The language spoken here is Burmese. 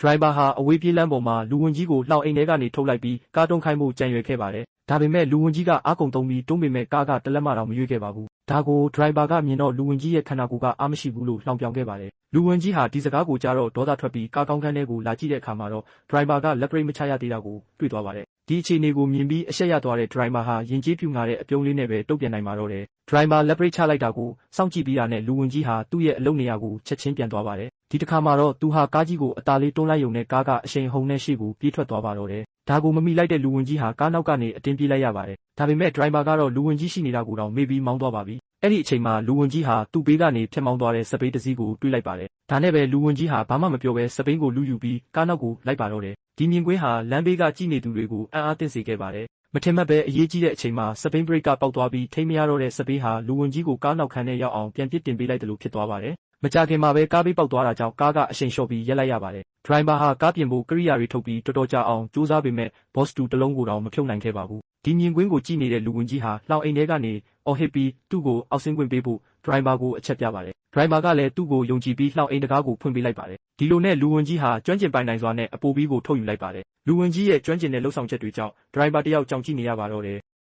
driver ဟာအဝေးပြေးလမ်းပေါ်မှာလူဝင်ကြီးကိုလှောင်အိမ်ထဲကနေထုတ်လိုက်ပြီးကားတွန်းခိုင်းမှုကြံရွယ်ခဲ့ပါတယ်။ဒါပေမဲ့လူဝင်ကြီးကအားကုန်သုံးပြီးတွန်းပေမဲ့ကားကတလက်မတောင်မရွေ့ခဲ့ပါဘူး။ဒါကို driver ကမြင်တော့လူဝင်ကြီးရဲ့ခန္ဓာကိုယ်ကအားမရှိဘူးလို့လှောင်ပြောင်ခဲ့ပါတယ်။လူဝင်ကြီးဟာဒီစကားကိုကြားတော့ဒေါသထွက်ပြီးကားကောင်းခန်းထဲကိုလာကြည့်တဲ့အခါမှာတော့ driver ကလက်ပရိတ်မချရသေးတာကိုတွေ့သွားပါတယ်။ဒီအခြေအနေကိုမြင်ပြီးအရှက်ရသွားတဲ့ driver ဟာရင်ကျေးပြူငါတဲ့အပြုံးလေးနဲ့ပဲတုတ်ပြန်နိုင်ပါတော့တယ်။ driver လက်ပရိတ်ချလိုက်တာကိုစောင့်ကြည့်ပြီးတာနဲ့လူဝင်ကြီးဟာသူ့ရဲ့အလုပ်နေရာကိုချက်ချင်းပြန်သွားပါတယ်။ဒီတစ်ခါမှာတော့သူဟာကားကြီးကိုအသာလေးတွန်းလိုက်ရုံနဲ့ကားကအရှိန်အဟုန်နဲ့ရှေ့ကိုပြေးထွက်သွားပါတော့တယ်။ဒါကိုမမိလိုက်တဲ့လူဝင်ကြီးဟာကားနောက်ကနေအတင်းပြေးလိုက်ရပါတယ်။ဒါပေမဲ့ driver ကတော့လူဝင်ကြီးရှိနေတာကိုတောင်မေ့ပြီးမောင်းသွားပါပြီ။အဲ့ဒီအချိန်မှာလူဝင်ကြီးဟာသူ့ဘေးကနေဖြတ်မောင်းသွားတဲ့စပိန်တစ်စီးကိုတွေ့လိုက်ပါတယ်။ဒါနဲ့ပဲလူဝင်ကြီးဟာဘာမှမပြောဘဲစပိန်ကိုလူယူပြီးကားနောက်ကိုလိုက်ပါတော့တယ်။ဒီမြင်ကွင်းဟာလမ်းဘေးကကြည့်နေသူတွေကိုအံ့အားသင့်စေခဲ့ပါတယ်။မထင်မှတ်ပဲအရေးကြီးတဲ့အချိန်မှာစပိန်ဘရိတ်ကပေါက်သွားပြီးထိမရတော့တဲ့စပိန်ဟာလူဝင်ကြီးကိုကားနောက်ခန်းထဲရောက်အောင်ပြန်ပစ်တင်ပေးလိုက်တယ်လို့ဖြစ်သွားပါတယ်။မကြခင်မှာပဲကားဘေးပေါက်သွားတာကြောင့်ကားကအရှိန်လျှော့ပြီးရက်လိုက်ရပါတယ်။ driver ဟာကားပြင်ဖို့ကိရိယာတွေထုတ်ပြီးတော်တော်ကြာအောင်ကြိုးစားပေမဲ့ boss 2တစ်လုံးကိုတောင်မဖြုတ်နိုင်ခဲ့ပါဘူး။ဒီမြင်ကွင်းကိုကြည့်နေတဲ့လူဝင်ကြီးဟာလှောင်အိမ်ထဲကနေအော်ဟစ်ပြီးသူ့ကိုအောက်ဆင်းခွင့်ပေးဖို့ driver ကိုအချက်ပြပါတယ်။ driver ကလည်းသူ့ကိုယုံကြည်ပြီးလှောင်အိမ်တကားကိုဖွင့်ပေးလိုက်ပါတယ်။ဒီလိုနဲ့လူဝင်ကြီးဟာကျွမ်းကျင်ပိုင်နိုင်စွာနဲ့အပိုပြီးကိုထုတ်ယူလိုက်ပါတယ်။လူဝင်ကြီးရဲ့ကျွမ်းကျင်တဲ့လှုပ်ဆောင်ချက်တွေကြောင့် driver တယောက်ကြောင်ကြည့်နေရပါတော့တယ်။